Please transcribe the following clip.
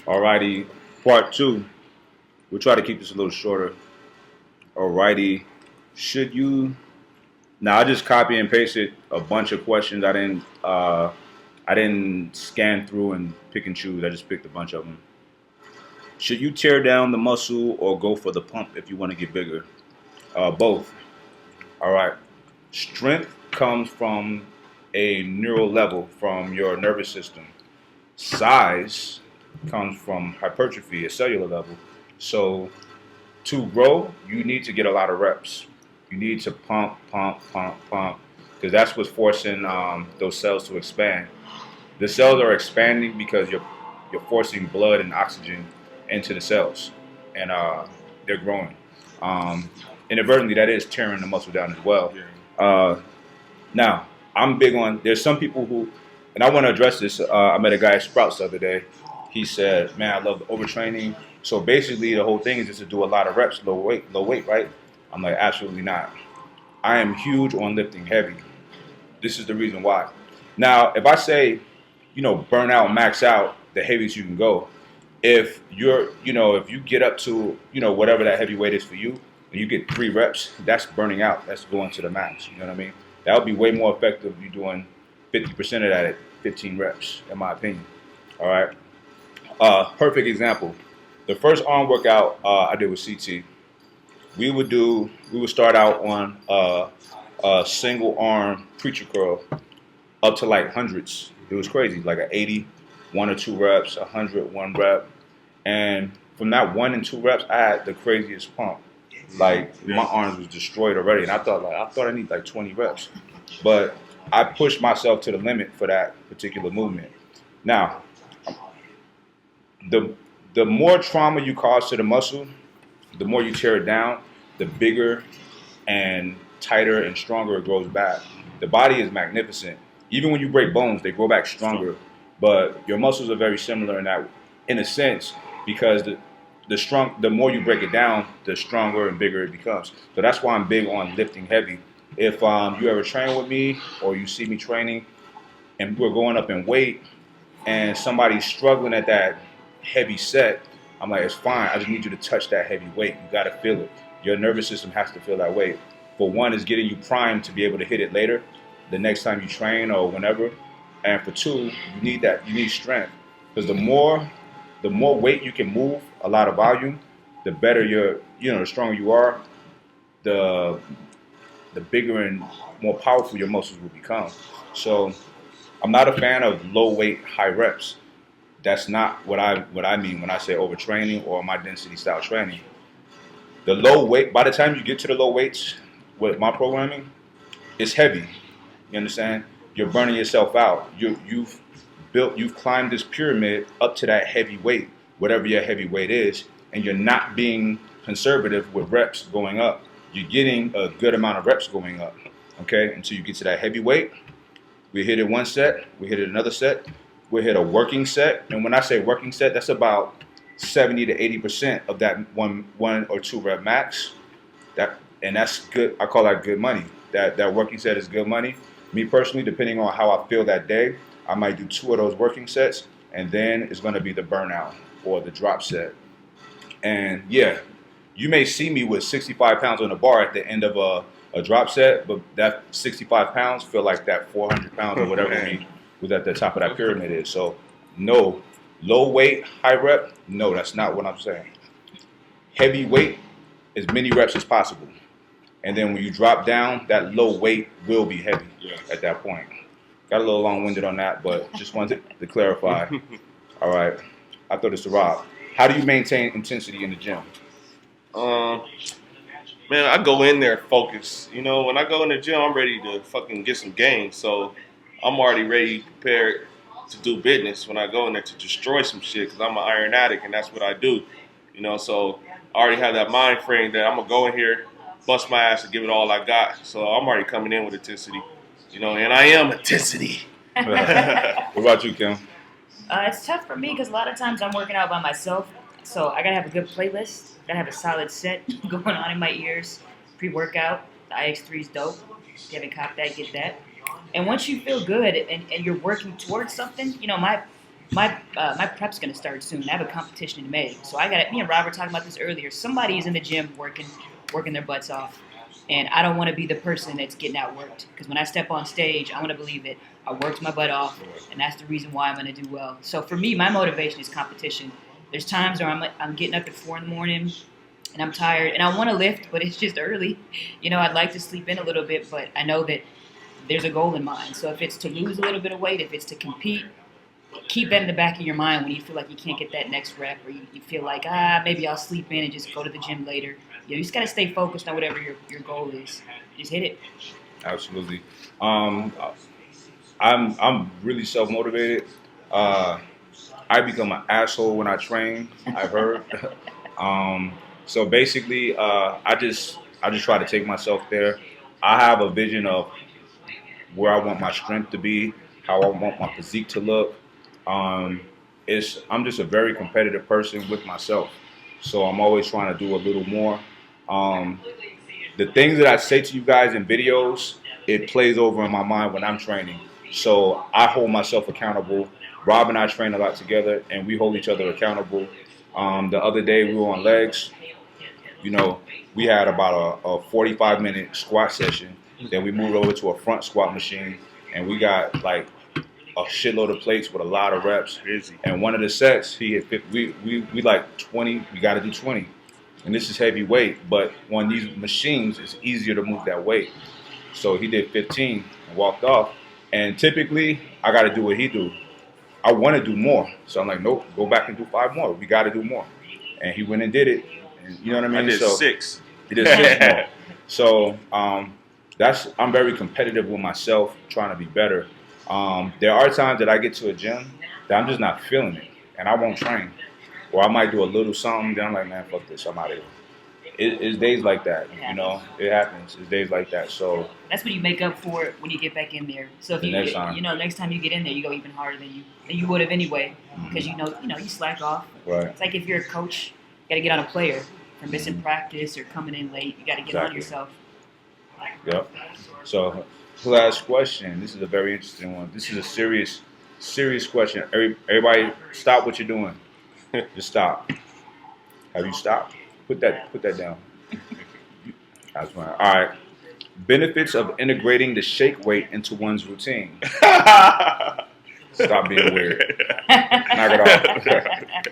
Alrighty, part two. We'll try to keep this a little shorter. Alrighty, should you? Now I just copy and pasted a bunch of questions. I didn't scan through and pick and choose. I just picked a bunch of them. Should you tear down the muscle or go for the pump if you want to get bigger? Both. All right. Strength comes from a neural level, from your nervous system. Size comes from hypertrophy, a cellular level. So to grow, you need to get a lot of reps. You need to pump, pump, pump, pump, because that's what's forcing those cells to expand. The cells are expanding because you're forcing blood and oxygen into the cells, and they're growing. Um, Inadvertently, that is tearing the muscle down as well. Yeah. Uh, Now, I'm big on. There's some people who, and I want to address this. I met a guy at Sprouts the other day. He said, "Man, I love the overtraining." So basically, the whole thing is just to do a lot of reps, low weight, right? I'm like, absolutely not. I am huge on lifting heavy. This is the reason why. Now, if I say, burn out, max out, the heaviest you can go. If you get up to, whatever that heavy weight is for you, and you get 3 reps, that's burning out. That's going to the max. You know what I mean? That would be way more effective if you're doing 50% of that at 15 reps, in my opinion. All right. Perfect example. The first arm workout I did with CT, we would start out on a single arm preacher curl up to like hundreds. It was crazy, like an 80, 1 or 2 reps, 100, 1 rep. And from that 1 and 2 reps, I had the craziest pump. Like my arms was destroyed already. And I thought I need like 20 reps. But I pushed myself to the limit for that particular movement. Now, the the more trauma you cause to the muscle, the more you tear it down, the bigger and tighter and stronger it grows back. The body is magnificent. Even when you break bones, they grow back stronger. But your muscles are very similar in a sense, because the more you break it down, the stronger and bigger it becomes. So that's why I'm big on lifting heavy. If you ever train with me or you see me training and we're going up in weight and somebody's struggling at that heavy set, I'm like, it's fine. I just need you to touch that heavy weight. You got to feel it. Your nervous system has to feel that weight. For one, is getting you primed to be able to hit it later, the next time you train or whenever. And for two, you need that. You need strength, because the more weight you can move, a lot of volume, the better the stronger you are, the the bigger and more powerful your muscles will become. So I'm not a fan of low weight, high reps. That's not what I mean when I say overtraining or my density style training. The low weight, by the time you get to the low weights with my programming, it's heavy. You understand? You're burning yourself out. You've climbed this pyramid up to that heavy weight, whatever your heavy weight is, and you're not being conservative with reps going up. You're getting a good amount of reps going up, okay? Until you get to that heavy weight. We hit it one set, we hit it another set, we hit a working set. And when I say working set, that's about 70 to 80% of that one or 2 rep max. That's good. I call that good money. That working set is good money. Me personally, depending on how I feel that day, I might do 2 of those working sets, and then it's going to be the burnout or the drop set. And yeah, you may see me with 65 pounds on the bar at the end of a drop set, but that 65 pounds feel like that 400 pounds or whatever we was at the top of that pyramid is. So no, low weight, high rep, no, that's not what I'm saying. Heavy weight, as many reps as possible. And then when you drop down, that low weight will be heavy at that point. Got a little long-winded on that, but just wanted to clarify. All right. I thought it's to Rob. How do you maintain intensity in the gym? Um, Man, I go in there focused. You know, when I go in the gym, I'm ready to fucking get some gains. So I'm already ready, prepared to do business when I go in there to destroy some shit, because I'm an iron addict and that's what I do. You know, so I already have that mind frame that I'm going to go in here, bust my ass and give it all I got. So I'm already coming in with intensity. You know, and I am intensity. What about you, Kim? It's tough for me because a lot of times I'm working out by myself, so I gotta have a good playlist. Gotta have a solid set going on in my ears. Pre-workout, the IX3 is dope. If you haven't copped that, get that. And once you feel good and you're working towards something, my prep's gonna start soon. I have a competition in May, so I got me and Robert talking about this earlier. Somebody is in the gym working their butts off, and I don't want to be the person that's getting outworked. Because when I step on stage, I want to believe that I worked my butt off, and that's the reason why I'm gonna do well. So for me, my motivation is competition. There's times where I'm getting up at 4 in the morning and I'm tired and I want to lift, but it's just early. I'd like to sleep in a little bit, but I know that there's a goal in mind. So if it's to lose a little bit of weight, if it's to compete, keep that in the back of your mind when you feel like you can't get that next rep, or you feel like, maybe I'll sleep in and just go to the gym later. You just got to stay focused on whatever your goal is. Just hit it. Absolutely. I'm really self motivated. I become an asshole when I train. I've heard. So basically, I just try to take myself there. I have a vision of where I want my strength to be, how I want my physique to look. I'm just a very competitive person with myself, so I'm always trying to do a little more. The things that I say to you guys in videos, it plays over in my mind when I'm training. So I hold myself accountable. Rob and I train a lot together, and we hold each other accountable. The other day we were on legs. We had about a 45-minute squat session. Then we moved over to a front squat machine, and we got like a shitload of plates with a lot of reps. And one of the sets, he hit 50, we like 20. We got to do 20, and this is heavy weight. But on these machines, it's easier to move that weight. So he did 15 and walked off. And typically, I got to do what he do. I want to do more, so I'm like, nope, go back and do 5 more. We got to do more. And he went and did it. And you know what I mean? I did 6. He did 6 more. So I'm very competitive with myself, trying to be better. There are times that I get to a gym that I'm just not feeling it, and I won't train. Or I might do a little something, then I'm like, man, fuck this, I'm out of here. It's days like that, it happens. It's days like that. So that's what you make up for it when you get back in there. So if next time you get in there, you go even harder than you would have anyway, because you slack off. Right. It's like if you're a coach, you got to get on a player for missing practice or coming in late. You got to get on yourself. Yep. So last question. This is a very interesting one. This is a serious question. Everybody, stop what you're doing. Just stop. Have you stopped? Put that down. That's fine. All right. Benefits of integrating the shake weight into one's routine. Stop being weird. Knock it off.